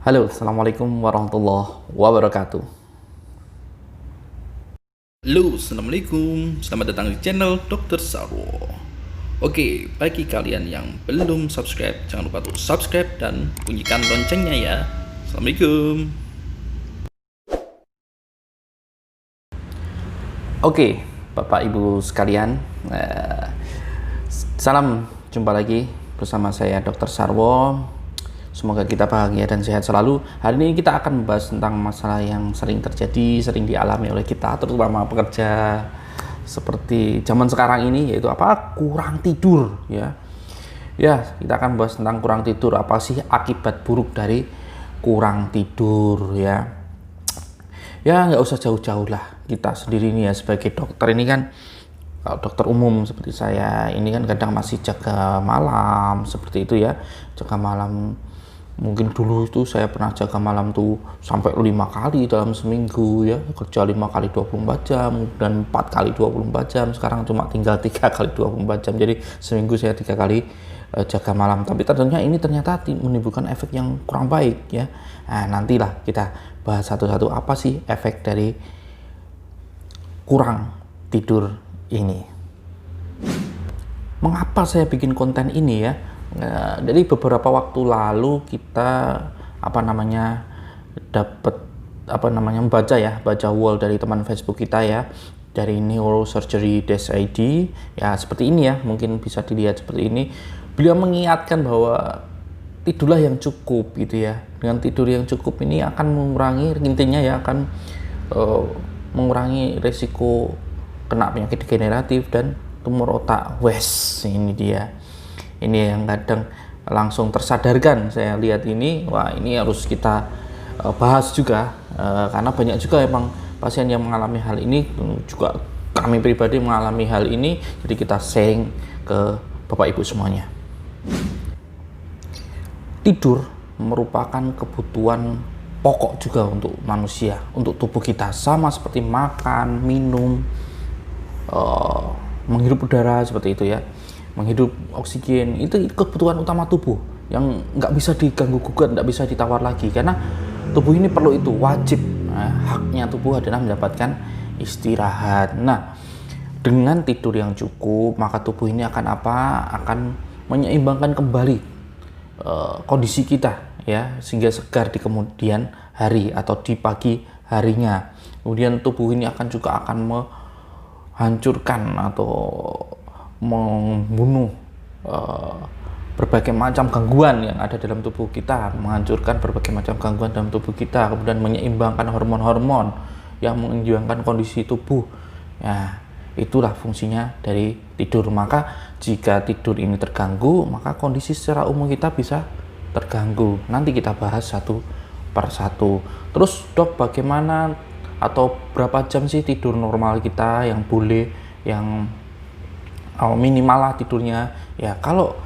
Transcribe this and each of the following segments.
Halo, Assalamualaikum warahmatullahi wabarakatuh. Halo, Assalamualaikum. Selamat datang di channel Dr. Sarwo. Oke, bagi kalian yang belum subscribe, jangan lupa untuk subscribe dan bunyikan loncengnya ya. Assalamualaikum. Oke, Bapak Ibu sekalian, salam jumpa lagi bersama saya Dr. Sarwo. Semoga kita bahagia dan sehat selalu. Hari ini kita akan membahas tentang masalah yang sering terjadi, sering dialami oleh kita, terutama pekerja seperti zaman sekarang ini, yaitu apa? Kurang tidur, ya. Ya, kita akan membahas tentang kurang tidur. Apa sih akibat buruk dari kurang tidur, ya? Ya, nggak usah jauh-jauh lah. Kita sendiri ini ya sebagai dokter ini kan, kalau dokter umum seperti saya ini kan kadang masih jaga malam seperti itu ya. Jaga malam, mungkin dulu itu saya pernah jaga malam tuh sampai 5 kali dalam seminggu ya, kerja 5 kali 24 jam dan 4 kali 24 jam. Sekarang cuma tinggal 3 kali 24 jam, jadi seminggu saya 3 kali jaga malam. Tapi tentunya ini ternyata menimbulkan efek yang kurang baik ya. Nah, nantilah kita bahas satu-satu apa sih efek dari kurang tidur ini. Mengapa saya bikin konten ini ya? Jadi beberapa waktu lalu kita dapat baca wall dari teman Facebook kita ya, dari neurosurgery.id ya, seperti ini ya, mungkin bisa dilihat seperti ini. Beliau mengingatkan bahwa tidurlah yang cukup gitu ya. Dengan tidur yang cukup ini akan mengurangi, intinya ya, akan mengurangi resiko kena penyakit degeneratif dan tumor otak. Ini dia. Ini yang kadang langsung tersadarkan saya lihat ini. Wah, ini harus kita bahas juga, karena banyak juga emang pasien yang mengalami hal ini, juga kami pribadi mengalami hal ini. Jadi kita sharing ke Bapak Ibu semuanya. Tidur merupakan kebutuhan pokok juga untuk manusia, untuk tubuh kita, sama seperti makan, minum, menghirup udara seperti itu ya, menghirup oksigen. Itu kebutuhan utama tubuh yang nggak bisa diganggu gugat, nggak bisa ditawar lagi, karena tubuh ini perlu itu, wajib. Haknya tubuh adalah mendapatkan istirahat. Nah, dengan tidur yang cukup, maka tubuh ini akan menyeimbangkan kembali kondisi kita ya, sehingga segar di kemudian hari atau di pagi harinya. Kemudian tubuh ini akan menghancurkan atau membunuh berbagai macam gangguan yang ada dalam tubuh kita, menghancurkan berbagai macam gangguan dalam tubuh kita, kemudian menyeimbangkan hormon-hormon yang menyeimbangkan kondisi tubuh. Ya, itulah fungsinya dari tidur. Maka jika tidur ini terganggu, maka kondisi secara umum kita bisa terganggu. Nanti kita bahas satu per satu. Terus dok, bagaimana atau berapa jam sih tidur normal kita yang boleh, yang minimal lah tidurnya ya? Kalau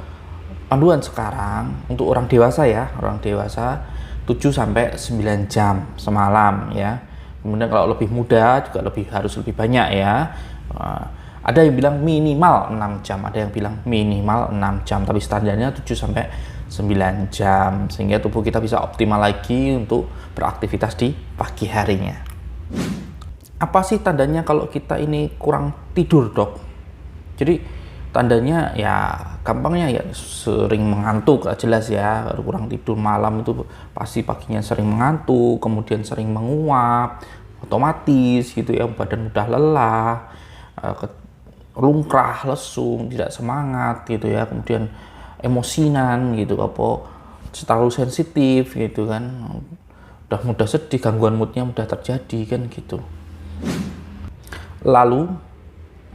panduan sekarang untuk orang dewasa ya, 7 sampai 9 jam semalam ya. Kemudian kalau lebih muda juga harus lebih banyak ya. Ada yang bilang minimal 6 jam, ada yang bilang minimal 6 jam, tapi standarnya 7 sampai 9 jam, sehingga tubuh kita bisa optimal lagi untuk beraktivitas di pagi harinya. Apa sih tandanya kalau kita ini kurang tidur, dok? Jadi tandanya ya, gampangnya ya sering mengantuk, jelas ya. Kurang tidur malam itu pasti paginya sering mengantuk, kemudian sering menguap otomatis gitu ya, badan mudah lelah, lungkrah, lesu, tidak semangat gitu ya, kemudian emosinan gitu, terlalu sensitif gitu kan, udah mudah sedih, gangguan moodnya mudah terjadi kan gitu. Lalu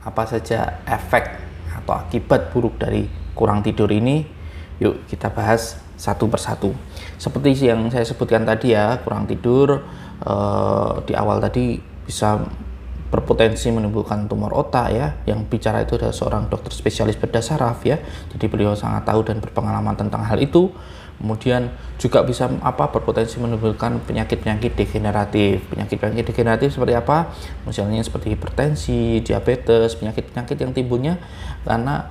apa saja efek atau akibat buruk dari kurang tidur ini? Yuk kita bahas satu persatu. Seperti yang saya sebutkan tadi ya, kurang tidur di awal tadi bisa berpotensi menimbulkan tumor otak ya. Yang bicara itu adalah seorang dokter spesialis bedah saraf ya. Jadi beliau sangat tahu dan berpengalaman tentang hal itu. Kemudian juga bisa berpotensi menimbulkan penyakit-penyakit degeneratif. Penyakit-penyakit degeneratif seperti apa? Misalnya seperti hipertensi, diabetes, penyakit-penyakit yang timbulnya karena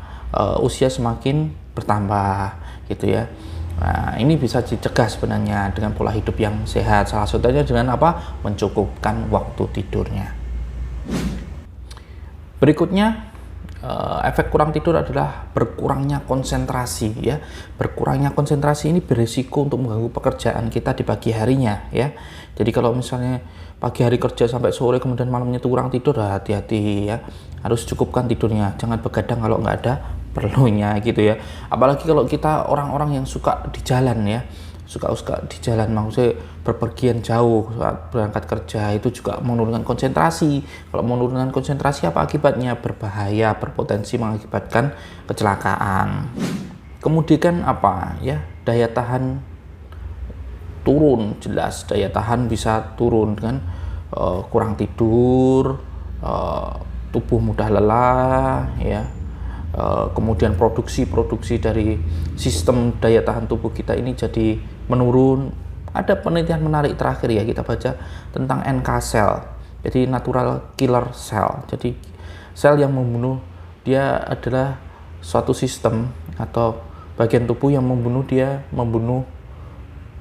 usia semakin bertambah gitu ya. Nah, ini bisa dicegah sebenarnya dengan pola hidup yang sehat. Salah satunya dengan apa? Mencukupkan waktu tidurnya. Berikutnya, efek kurang tidur adalah berkurangnya konsentrasi ya. Berkurangnya konsentrasi ini berisiko untuk mengganggu pekerjaan kita di pagi harinya ya. Jadi kalau misalnya pagi hari kerja sampai sore kemudian malamnya itu kurang tidur, hati-hati ya. Harus cukupkan tidurnya. Jangan begadang kalau nggak ada perlunya gitu ya. Apalagi kalau kita orang-orang yang suka di jalan ya. Suka di jalan, maksudnya berpergian jauh saat berangkat kerja, itu juga menurunkan konsentrasi. Kalau menurunkan konsentrasi apa akibatnya? Berbahaya, berpotensi mengakibatkan kecelakaan. Kemudian apa ya, daya tahan turun, jelas daya tahan bisa turun kan, kurang tidur, tubuh mudah lelah ya. Kemudian produksi dari sistem daya tahan tubuh kita ini jadi menurun. Ada penelitian menarik terakhir ya, kita baca tentang NK cell, jadi natural killer cell. Jadi sel yang membunuh, dia adalah suatu sistem atau bagian tubuh yang membunuh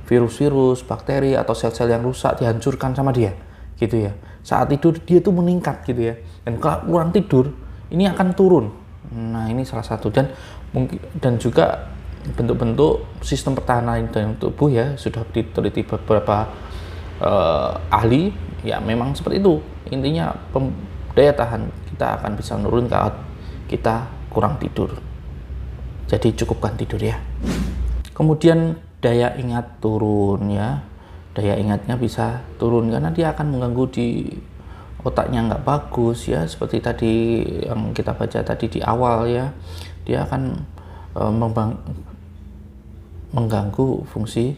virus-virus, bakteri atau sel-sel yang rusak, dihancurkan sama dia gitu ya. Saat tidur dia tuh meningkat gitu ya, dan kalau kurang tidur ini akan turun. Nah, ini salah satu, dan mungkin dan juga bentuk-bentuk sistem pertahanan dalam tubuh ya, sudah diteliti beberapa ahli ya, memang seperti itu. Intinya daya tahan kita akan bisa menurun kalau kita kurang tidur. Jadi cukupkan tidur ya. Kemudian daya ingat turun ya. Daya ingatnya bisa turun karena dia akan mengganggu di otaknya, nggak bagus ya, seperti tadi yang kita baca tadi di awal ya. Dia akan mengganggu fungsi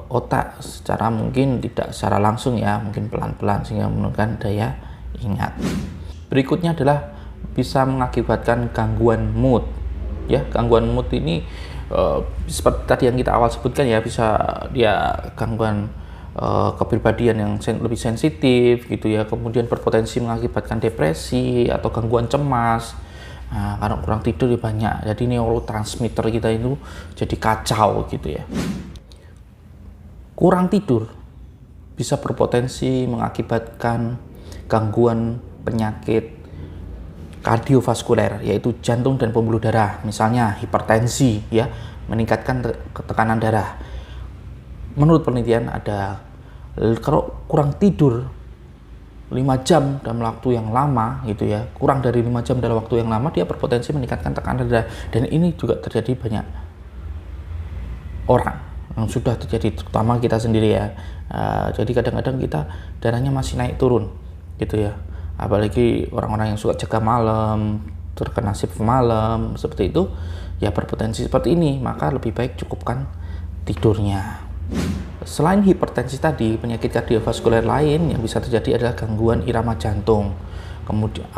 otak secara mungkin tidak secara langsung ya, mungkin pelan-pelan, sehingga menurunkan daya ingat. Berikutnya adalah bisa mengakibatkan gangguan mood ya. Gangguan mood ini seperti tadi yang kita awal sebutkan ya, bisa dia gangguan kepribadian yang lebih sensitif gitu ya, kemudian berpotensi mengakibatkan depresi atau gangguan cemas. Nah, karena kurang tidur ya banyak, jadi neurotransmitter kita itu jadi kacau gitu ya. Kurang tidur bisa berpotensi mengakibatkan gangguan penyakit kardiovaskuler, yaitu jantung dan pembuluh darah, misalnya hipertensi ya, meningkatkan tekanan darah. Menurut penelitian ada, kalau kurang tidur 5 jam dalam waktu yang lama gitu ya, kurang dari 5 jam dalam waktu yang lama, dia berpotensi meningkatkan tekanan darah. Dan ini juga terjadi banyak orang yang sudah terjadi, terutama kita sendiri ya. Jadi kadang-kadang kita darahnya masih naik turun gitu ya, apalagi orang-orang yang suka jaga malam, terkena shift malam seperti itu ya, berpotensi seperti ini. Maka lebih baik cukupkan tidurnya. Selain hipertensi tadi, penyakit kardiovaskuler lain yang bisa terjadi adalah gangguan irama jantung. Kemudian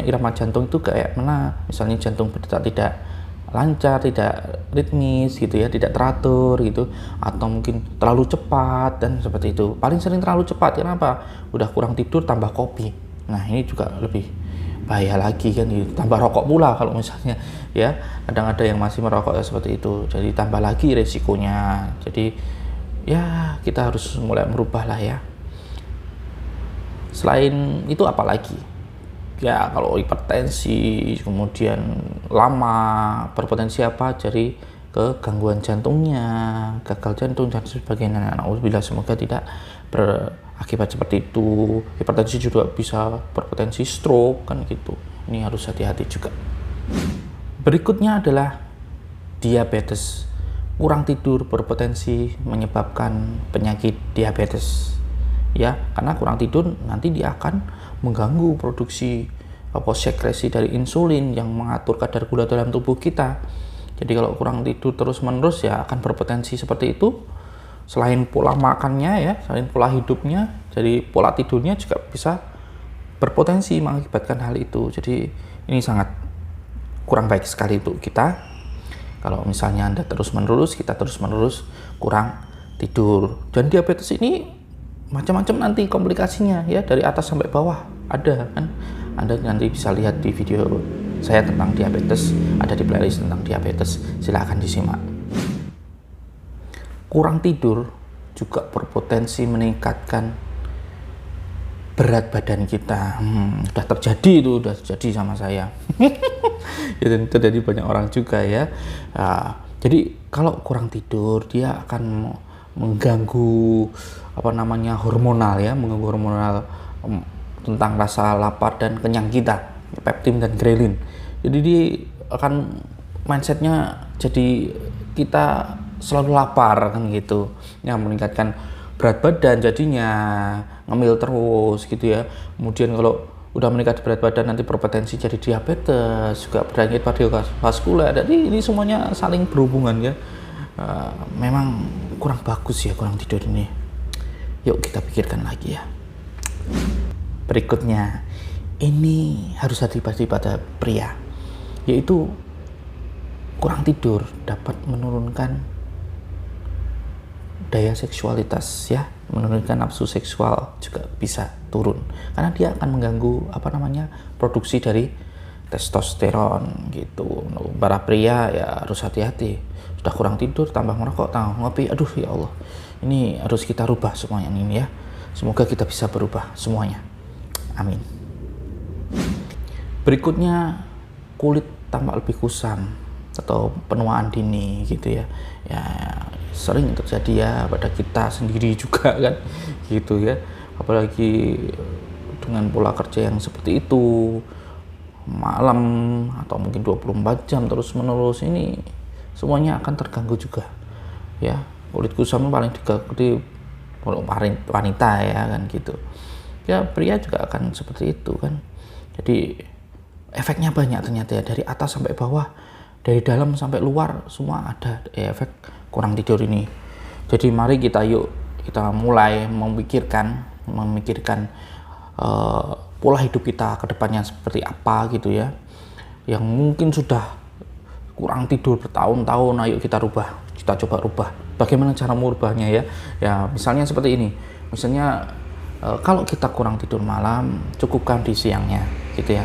irama jantung itu kayak mana? Misalnya jantung berdetak tidak lancar, tidak ritmis gitu ya, tidak teratur gitu, atau mungkin terlalu cepat dan seperti itu. Paling sering terlalu cepat, kenapa? Udah kurang tidur tambah kopi. Nah, ini juga lebih bahaya lagi kan, tambah rokok pula kalau misalnya ya, kadang ada yang masih merokok ya seperti itu, jadi tambah lagi resikonya. Jadi ya kita harus mulai merubah lah ya. Selain itu apalagi ya, kalau hipertensi kemudian lama, berpotensi apa, jadi ke gangguan jantungnya, gagal jantung dan sebagainya. Alhamdulillah, semoga tidak berakibat seperti itu. Hipertensi juga bisa berpotensi stroke kan gitu, ini harus hati-hati juga. Berikutnya adalah diabetes. Kurang tidur berpotensi menyebabkan penyakit diabetes ya, karena kurang tidur nanti dia akan mengganggu produksi sekresi dari insulin yang mengatur kadar gula dalam tubuh kita. Jadi kalau kurang tidur terus-menerus ya akan berpotensi seperti itu. Selain pola makannya ya, selain pola hidupnya, jadi pola tidurnya juga bisa berpotensi mengakibatkan hal itu. Jadi ini sangat kurang baik sekali untuk kita. Kalau misalnya Anda kita terus-menerus kurang tidur. Dan diabetes ini macam-macam nanti komplikasinya ya, dari atas sampai bawah ada kan. Anda nanti bisa lihat di video saya tentang diabetes, ada di playlist tentang diabetes, silahkan disimak. kurang tidur juga berpotensi meningkatkan berat badan kita. Udah terjadi sama saya. Itu terjadi banyak orang juga ya. Jadi kalau kurang tidur dia akan mengganggu hormonal ya, tentang rasa lapar dan kenyang kita, peptin dan grelin. Jadi dia akan mindsetnya jadi kita selalu lapar kan gitu, yang meningkatkan berat badan, jadinya ngemil terus gitu ya. Kemudian kalau udah meningkat berat badan nanti berpotensi jadi diabetes, juga penyakit kardiovaskular. Jadi ini semuanya saling berhubungan ya. Memang kurang bagus ya kurang tidur ini. Yuk kita pikirkan lagi ya. Berikutnya, ini harus hati-hati pada pria, yaitu kurang tidur dapat menurunkan daya seksualitas ya, menurunkan nafsu seksual juga bisa turun karena dia akan mengganggu produksi dari testosteron gitu. Para pria ya harus hati-hati, sudah kurang tidur tambah merokok tambah ngopi, aduh ya Allah, ini harus kita rubah semuanya ini ya. Semoga kita bisa berubah semuanya, amin. Berikutnya, kulit tampak lebih kusam atau penuaan dini gitu ya. Ya sering terjadi ya pada kita sendiri juga kan gitu ya, apalagi dengan pola kerja yang seperti itu, malam atau mungkin 24 jam terus menerus, ini semuanya akan terganggu juga ya. Kulit kusam paling diganggu wanita ya kan gitu ya, pria juga akan seperti itu kan. Jadi efeknya banyak ternyata ya, dari atas sampai bawah, dari dalam sampai luar, semua ada efek kurang tidur ini. Jadi mari kita mulai memikirkan pola hidup kita ke depannya seperti apa gitu ya. Yang mungkin sudah kurang tidur bertahun-tahun, ayo kita coba rubah. Bagaimana cara merubahnya ya? Ya misalnya seperti ini. Misalnya kalau kita kurang tidur malam, cukupkan di siangnya gitu ya.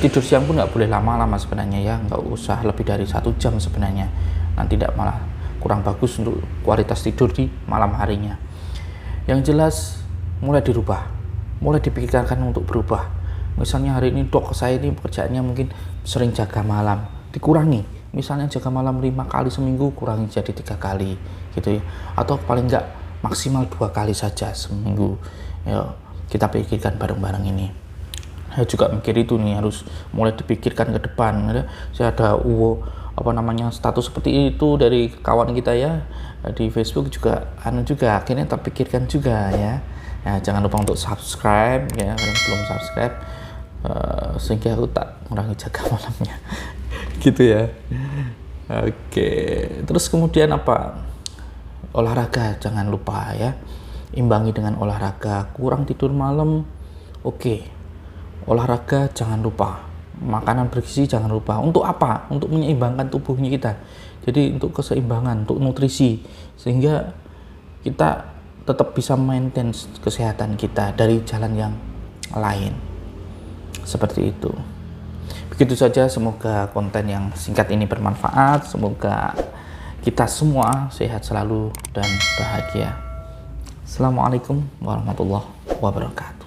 Tidur siang pun nggak boleh lama-lama sebenarnya ya, nggak usah lebih dari 1 jam sebenarnya. Nanti tidak malah kurang bagus untuk kualitas tidur di malam harinya. Yang jelas mulai dirubah, mulai dipikirkan untuk berubah. Misalnya hari ini dok, saya ini pekerjaannya mungkin sering jaga malam, dikurangi. Misalnya jaga malam 5 kali seminggu, kurangi jadi 3 kali gitu ya. Atau paling nggak maksimal 2 kali saja seminggu. Ya, kita pikirkan bareng-bareng ini. Saya juga mikir itu nih, harus mulai dipikirkan ke depan. Saya ada status seperti itu dari kawan kita ya di Facebook juga, akhirnya terpikirkan juga ya. Ya jangan lupa untuk subscribe ya, kalau belum subscribe, sehingga aku tak mengurangi jaga malamnya gitu ya. Oke, terus kemudian olahraga jangan lupa ya, imbangi dengan olahraga. Kurang tidur malam, oke. Olahraga jangan lupa, makanan bergizi jangan lupa. Untuk apa? Untuk menyeimbangkan tubuhnya kita. Jadi untuk keseimbangan, untuk nutrisi, sehingga kita tetap bisa maintain kesehatan kita dari jalan yang lain. Seperti itu. Begitu saja, semoga konten yang singkat ini bermanfaat. Semoga kita semua sehat selalu dan bahagia. Assalamualaikum warahmatullahi wabarakatuh.